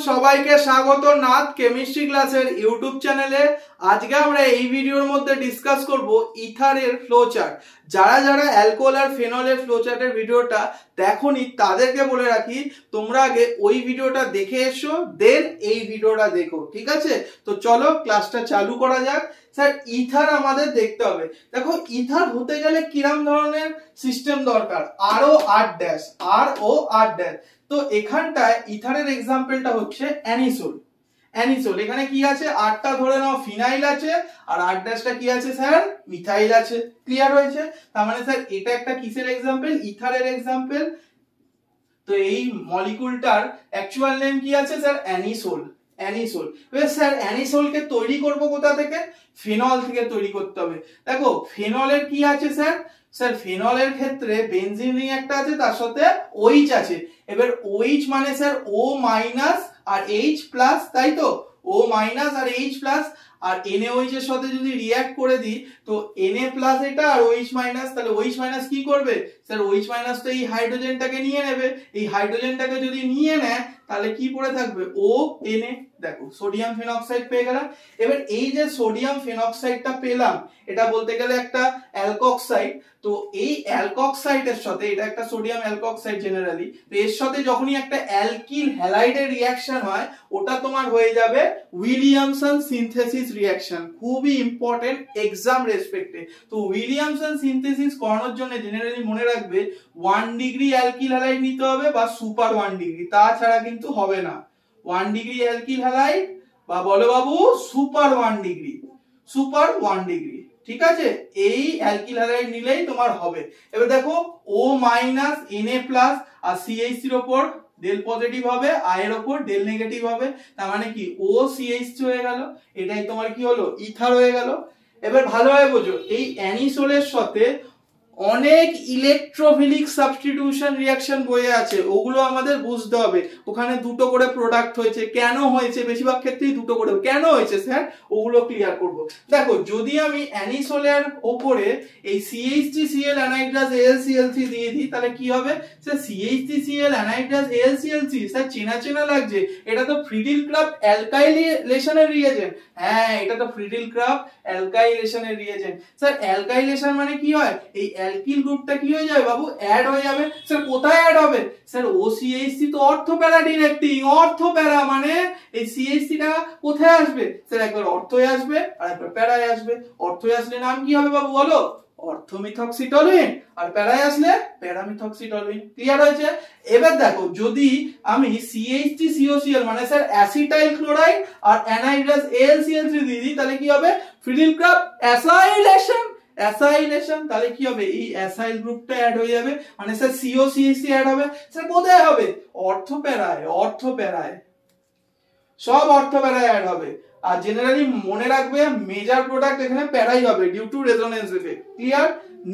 সবাইকে স্বাগত নাথ কেমিস্ট্রি ক্লাসের ইউটিউব চ্যানেলে। আজকে আমরা এই ভিডিওর মধ্যে ডিসকাস করব ইথারের ফ্লো চার্ট। যারা যারা অ্যালকোহল আর ফেনলের ফ্লো চার্টের ভিডিওটা দেখোনি তাদেরকে বলে রাখি, তোমরা আগে ওই ভিডিওটা দেখে এসো, দেন এই ভিডিওটা দেখো, ঠিক আছে? তো চলো ক্লাসটা চালু করা যাক। স্যার ইথার আমাদের দেখতে হবে। দেখো ইথার হতে গেলে কিরম ধরনের সিস্টেম দরকার, ROR'। তো এখানটায় ইথারের এক্সাম্পলটা হচ্ছে অ্যানিসোল। এখানে কি আছে, আরটা ধরে নাও ফিনাইল আছে আর R' কি আছে স্যার, মিথাইল আছে। ক্লিয়ার হয়েছে? তার মানে স্যার এটা একটা কিসের এক্সাম্পল, ইথারের এক্সাম্পল। তো এই মলিকুলটার অ্যাকচুয়াল নেম কি আছে স্যার, অ্যানিসোল। এবার স্যার অ্যানিসোলকে তৈরি করব কোথা থেকে, ফেনল থেকে তৈরি করতে হবে। দেখো ফেনলের কি আছে স্যার, ফেনলের ক্ষেত্রে বেনজিন রিং একটা আছে, তার সাথে OH আছে। এবার OH মানে স্যার O মাইনাস আর H প্লাস, তাই তো? O মাইনাস আর H প্লাস, আর NaOH এর সাথে যদি রিঅ্যাক্ট করে দিই তো Na প্লাস এটা আর OH মাইনাস, তাহলে OH মাইনাস কি করবে স্যার, OH মাইনাস তো এই হাইড্রোজেনটাকে নিয়ে নেবে। এই হাইড্রোজেনটাকে যদি নিয়ে নেয় তাহলে কি পড়ে থাকবে, ONa। দেখো সোডিয়াম ফেনক্সাইড পেয়ে গেলাম। এবার এই যে সোডিয়াম ফেনক্সাইডটা পেলাম, এটা বলতে গেলে একটা অ্যালকক্সাইড। তো এই অ্যালকক্সাইডের সাথে, এটা একটা সোডিয়াম অ্যালকক্সাইড জেনারেলি, তো এর সাথে যখনই একটা অ্যালকিল হ্যালাইডের রিঅ্যাকশন হয়, ওটা তোমার হয়ে যাবে উইলিয়ামসন সিনথেসিস রিঅ্যাকশন। খুবই ইম্পর্টেন্ট এক্সাম রেসপেক্টে। তো উইলিয়ামসন সিনথেসিস করানোর জন্য জেনারেলি মনে রাখবে 1 ডিগ্রি অ্যালকিল হ্যালাইড নিতে হবে বা সুপার 1 ডিগ্রি, তাছাড়া কিন্তু হবে না। 1 ডিগ্রি অ্যালকিল হ্যালাইড বা বলো বাবু সুপার 1 ডিগ্রি, ঠিক আছে? এই অ্যালকিল হ্যালাইড নিলেই তোমার হবে। এবার দেখো O মাইনাস Na প্লাস আর CH3 এর উপর ডেল পজিটিভ হবে, I এর উপর ডেল নেগেটিভ হবে। তার মানে কি OCH3 হয়ে গেল, এটাই তোমার কি হলো, ইথার হয়ে গেল। এবার ভালোভাবে বোঝো, এই অ্যানিসোলের সাথে অনেক ইলেকট্রোফিলিক সাবস্টিটিউশন রিঅ্যাকশন বয়ে আছে, ওগুলো আমাদের বুঝতে হবে। ওখানে দুটো করে প্রোডাক্ট হয়েছে, কেন হয়েছে, বেশিরভাগ ক্ষেত্রেই দুটো করে কেন হয়েছে স্যার, ওগুলো ক্লিয়ার করব। দেখো যদি আমি অ্যানিসোলের উপরে এই CH3Cl অ্যানাইড্রাস AlCl3 দিয়ে দিই তাহলে কি হবে স্যার, CH3Cl অ্যানাইড্রাস AlCl3, স্যার চেনা লাগছে, এটা তো ফ্রিডিল ক্রাফট অ্যালকাইলেশনের রিএজেন্ট। হ্যাঁ, এটা তো ফ্রিডিল ক্রাফট অ্যালকাইলেশনের রিএজেন্ট। স্যার অ্যালকাইলেশন মানে কি হয়, এই অ্যালকিল গ্রুপটা কি হয়ে যাবে বাবু, অ্যাড হয়ে যাবে। স্যার কোথায় অ্যাড হবে স্যার, OCH3 তো অর্থোপ্যারা ডিরেক্টিং, অর্থোপ্যারা মানে এই CH3 টা কোথায় আসবে স্যার, একবার অর্থয়ে আসবে আর একবার প্যারায় আসবে। অর্থয়ে আসলে নাম কি হবে বাবু বলো, অর্থোমিথক্সিটলুইন, আর প্যারায় আসলে প্যারামিথক্সিটলুইন। ক্লিয়ার হয়েছে? এবার দেখো যদি আমি CH3COCl মানে স্যার অ্যাসিটাইল ক্লোরাইড আর অ্যানাইড্রাস AlCl3 দিয়ে দিই তাহলে কি হবে, ফ্রিডিল ক্রাফট অ্যাসাইলেশন। তাহলে কি হবে, এই অ্যাসাইল গ্রুপটা অ্যাড হয়ে যাবে, মানে স্যার COCH3 অ্যাড হবে। স্যার কোথায় হবে, অর্থোপ্যারায়, সব অর্থোপ্যারায় অ্যাড হবে। আর জেনারেলি মনে রাখবে মেজর প্রোডাক্ট এখানে প্যারাই হবে due to resonance effect. Clear?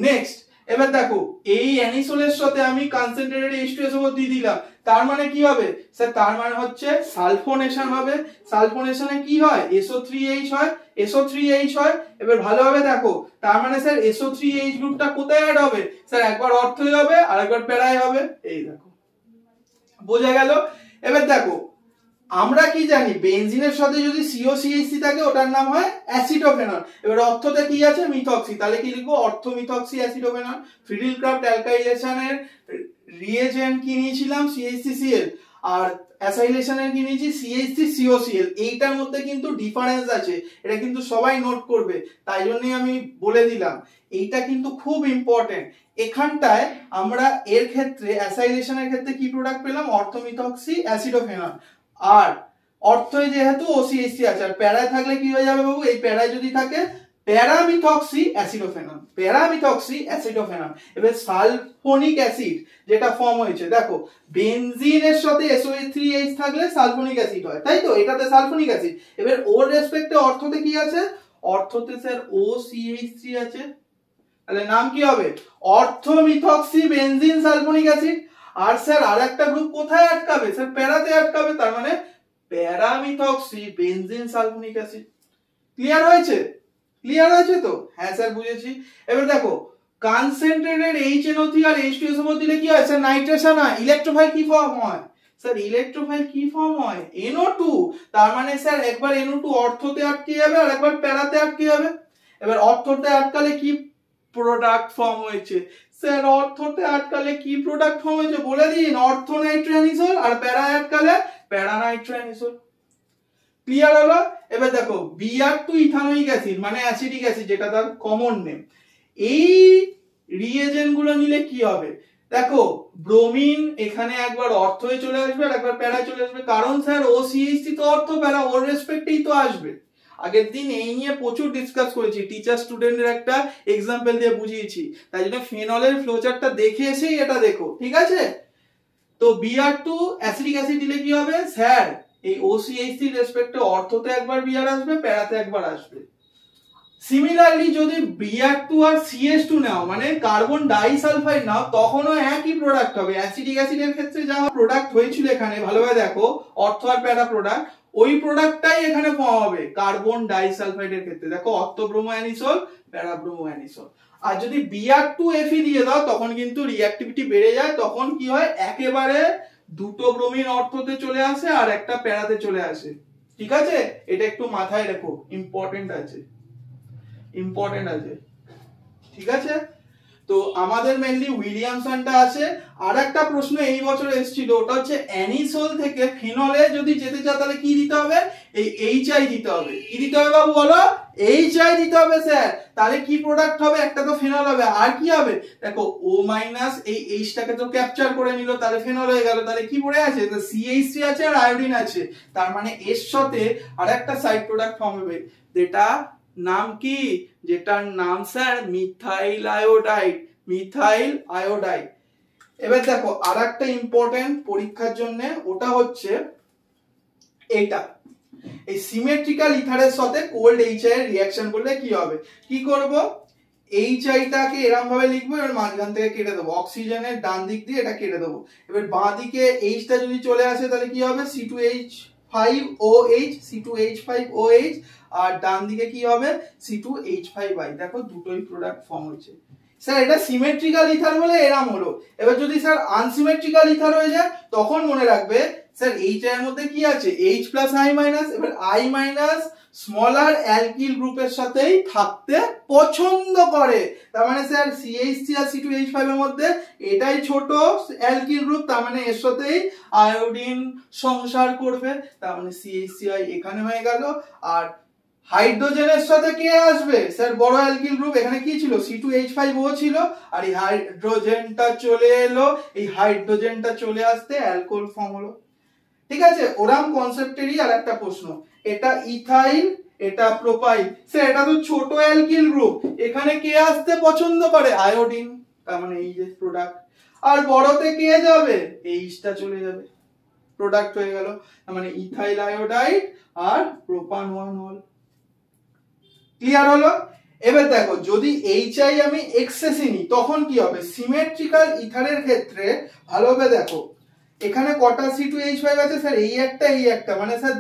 Next এবার দেখো এই অ্যানিসোলের সাথে আমি কনসেন্ট্রেটেড H2SO4 দিয়ে দিলাম, তার মানে কি হবে স্যার, তার মানে হচ্ছে সালফোনেশন হবে। সালফোনেশনে কি হয়, SO3H হয়। এবার ভালোভাবে দেখো, তার মানে স্যার SO3H গ্রুপটা কোথায় অ্যাড হবে স্যার, একবার অর্থই হবে আর একবার প্যারায় হবে। এই দেখো বোঝা গেল? এবার দেখো আমরা কি জানি, বেনজিনের সাথে যদি COCH3 থাকে ওটার নাম হয় অ্যাসিটোফেনল। এবার অর্থতে কি আছে, মিথক্সি, তাহলে কি লিখবো, অর্থোমিথক্সি অ্যাসিটোফেনল। ফ্রিডিল ক্রাফট অ্যালকাইলেশনের রিএজেন্ট কি নিয়েছিলাম, CH3Cl, আর অ্যাসাইলেশনের কি নিয়েছি, CH3COCl। এইটার মধ্যে কিন্তু ডিফারেন্স আছে, এটা কিন্তু সবাই নোট করবে, তাই জন্যই আমি বলে দিলাম। এইটা কিন্তু খুব ইম্পর্টেন্ট। এখানটায় আমরা এর ক্ষেত্রে অ্যাসাইলেশনের ক্ষেত্রে কি প্রোডাক্ট পেলাম, অর্থোমিথক্সি অ্যাসিটোফেনল। আর অর্থে যেহেতু OCH3 আছে, আর প্যারায় থাকলে কি হয়ে যাবে বাবু, এই প্যারায় যদি থাকে প্যারামিথক্সি অ্যাসিডোফেনল। এবার সালফোনিক অ্যাসিড যেটা ফর্ম হয়েছে, দেখো বেনজিনের সাথে SO3H থাকলে সালফোনিক অ্যাসিড হয়, তাই তো? এটাতে সালফোনিক অ্যাসিড। এবার ওর রেসপেক্টে অর্থতে কি আছে, অর্থতে স্যার OCH3 আছে, তাহলে নাম কি হবে, অর্থোমিথক্সি বেনজিন সালফোনিক অ্যাসিড। আর স্যার আরেকটা গ্রুপ কোথায় আটকাবে স্যার, প্যারাতে আটকাবে, তার মানে প্যারামিথক্সি বেনজিন সালফোনিক অ্যাসিড। ক্লিয়ার হয়েছে তো? হ্যাঁ স্যার বুঝেছি। এবার দেখো কনসেন্ট্রেটেড HNO3 আর H2SO4 দিলে কি হয় স্যার, নাইট্রেশন হয়। ইলেকট্রোফাইল কি ফর্ম হয় স্যার ইলেকট্রোফাইল কি ফর্ম হয়? NO2। তার মানে স্যার একবার NO2 অর্থতে আটকে যাবে আর একবার প্যারাতে আটকে যাবে। এবার অর্থতে আটকালে কি প্রোডাক্ট ফর্ম হয়েছে? স্যার অর্থতে আটকালে কি প্রোডাক্ট ফর্ম হয়েছে বলে দিন। অর্থ নাইট্রোঅ্যানিসোল আর প্যারায় আটকালে প্যারা নাইট্রোঅ্যানিসোল। ক্লিয়ার হলো? এবার দেখো Br2 ইথানোয়িক অ্যাসিড মানে অ্যাসিডিক অ্যাসিড, যেটা তার কমন নেম। এই রিএজেন্ট গুলো নিলে কি হবে? দেখো ব্রোমিন এখানে একবার অর্থ হয়ে চলে আসবে আর একবার প্যারায় চলে আসবে, কারণ স্যার OCH3 তো অর্থ প্যারা ওর রেসপেক্টেই তো আসবে। আগের দিন এই নিয়ে প্রচুর ডিসকাস করেছি, টিচার স্টুডেন্টের একটা এক্সাম্পল দিয়ে বুঝিয়েছি, তাই জন্য ফেনলের ফ্লোচার্টটা দেখে এসেই এটা দেখো, ঠিক আছে? তো Br2 অ্যাসিডিক অ্যাসিড দিলে কি হবে স্যার? এই OCH3 রেসপেক্টে অর্থতে একবার Br আসবে, প্যারাতে একবার আসবে। সিমিলারলি যদি Br2 আর CH2 নাও মানে কার্বন ডাইসালফাইড নাও, তখনও একই প্রোডাক্ট হবে। অ্যাসিডিক অ্যাসিডের ক্ষেত্রে যা প্রোডাক্ট হয়েছিল এখানে ভালোভাবে দেখো, অর্থ আর প্যারা প্রোডাক্ট, ওই প্রোডাক্টটাই এখানে ফর্ম হবে কার্বন ডাইসালফাইডের ক্ষেত্রে। দেখো অর্থ ব্রোমো অ্যানিসোল, প্যারা ব্রোমো অ্যানিসোল। আর যদি Br2 Fe দিয়ে দাও তখন কিন্তু রিঅ্যাক্টিভিটি বেড়ে যায়, তখন কি হয় একেবারে দুটো ব্রোমিন অর্থতে চলে আসে আর একটা প্যারাতে চলে আসে, ঠিক আছে? এটা একটু মাথায় রেখো, ইম্পর্টেন্ট আছে, ঠিক আছে? তো আমাদের মেইনলি উইলিয়ামসনটা আছে। আর একটা প্রশ্ন এই বছর এসেছিল, ওটা হচ্ছে অ্যানিসোল থেকে ফিনলে যদি যেতে চাও তাহলে কি দিতে হবে? এই HI দিতে হবে। কি দিতে হবে বাবু বলো? HI দিতে হবে স্যার। তাহলে কি প্রোডাক্ট হবে? একটা তো ফেনল হবে, আর কি হবে? দেখো O- এই H টাকে তো ক্যাপচার করে নিল, তাহলে ফেনল হয়ে গেল। তাহলে কি পড়ে আছে? CH3 আছে আর আয়োডিন আছে, তার মানে এর সাথে আরেকটা সাইড প্রোডাক্ট ফর্ম হবে, যেটা নাম কি? যেটার নাম sir methyl iodide, methyl iodide. এবার দেখো আরেকটা ইম্পর্টেন্ট পরীক্ষার জন্য, ওটা হচ্ছে এটা, এই সিমেট্রিক্যাল ইথারের সাথে কোল্ড HI এর রিঅ্যাকশন করলে কি হবে? কি করব? HI টাকে এরকম ভাবে লিখবো, এবার মাঝখান থেকে কেটে দেবো, অক্সিজেনের ডান দিক দিয়ে এটা কেটে দেবো। এবার বাঁ দিকে H টা যদি চলে আসে তাহলে কি হবে? C2H5OH, C2H5OH, আর ডান দিকে কি হবে? C2H5I। দেখো দুটোই প্রোডাক্ট ফর্ম হয়েছে। স্যার এটা সিমেট্রিক্যাল ইথার বলে এরম হলো। এবার যদি স্যার আনসিমেট্রিক্যাল ইথার হয়ে যায় তখন মনে রাখবে স্যার H এর মধ্যে কি আছে? H plus I minus. এবার I মাইনাস স্মলার অ্যালকিল গ্রুপের সাথেই থাকতে পছন্দ করে, তার মানে স্যার CH3 আর C2H5 এর মধ্যে এটাই ছোট অ্যালকিল গ্রুপ, তার মানে এর সাথেই আয়োডিন সংসার করবে, তার মানে CH3I এখানে হয়ে গেল। আর হাইড্রোজেনের সাথে কে আসবে? স্যার বড় অ্যালকিল গ্রুপ, এখানে কি ছিল? C2H5O ছিল, আর এই হাইড্রোজেনটা চলে এলো, এই হাইড্রোজেনটা চলে আসতে অ্যালকোহল ফর্ম হলো, ঠিক আছে? ওরাম কনসেপ্টেরই আর একটা প্রশ্ন, এটা ইথাইল এটা প্রোপাইল, স্যার এটা তো ছোট অ্যালকিল গ্রুপ, এখানে কে আসতে পছন্দ করে? আয়োডিন, তার মানে এই যে প্রোডাক্ট। আর বড়তে কে যাবে? এইচটা চলে যাবে, প্রোডাক্ট হয়ে গেল, তার মানে ইথাইল আয়োডাইড আর প্রোপানল। ক্লিয়ার হলো? এবার দেখো যদি HI আমি এক্সেসি নিই তখন কি হবে? সিমেট্রিক্যাল ইথারের ক্ষেত্রে ভালোভাবে দেখো, এখানে কটা C2H5 আছে স্যার? এই একটা, মানে স্যার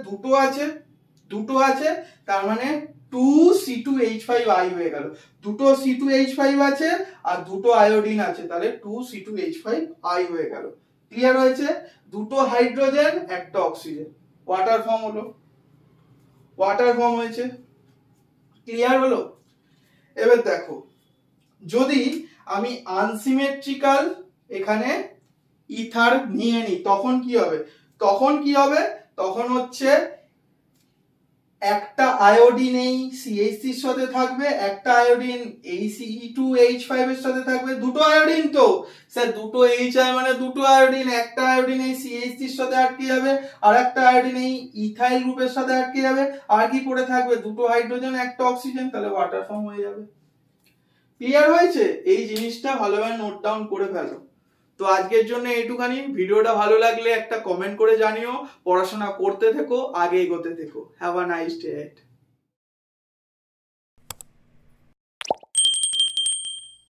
দুটো আছে, তার মানে 2C2H5I হয়ে গেল। দুটো C2H5 আছে আর দুটো আয়োডিন আছে, তাহলে 2C2H5I হয়ে গেল। ক্লিয়ার হয়েছে? দুটো হাইড্রোজেন একটা অক্সিজেন, ওয়াটার ফর্ম হলো, ওয়াটার ফর্ম হয়েছে। ক্লিয়ার হলো? এবার দেখো যদি আমি আনসিমেট্রিক্যাল এখানে ইথার নিয়ে নিই তখন কি হবে? তখন হচ্ছে একটা আয়োডিন এই CH3 এর সাথে থাকবে, একটা আয়োডিন এই C2H5 এর সাথে থাকবে, দুটো আয়োডিন তো স্যার, দুটো HI মানে দুটো আয়োডিন, একটা আয়োডিন এই CH3 এর সাথে আটকে যাবে আর একটা আয়োডিন এই ইথাইল গ্রুপের সাথে আটকে যাবে, আর কি পড়ে থাকবে? দুটো হাইড্রোজেন একটা অক্সিজেন, তাহলে ওয়াটার ফর্ম হয়ে যাবে। ক্লিয়ার হয়েছে? এই জিনিসটা ভালোভাবে নোট ডাউন করে ফেলো। তো আজকের জন্য এইটুখানি। ভিডিওটা ভালো লাগলে একটা কমেন্ট করে জানিও, পড়াশোনা করতে থেকো, আগে এগোতে থেকো। Have a nice day.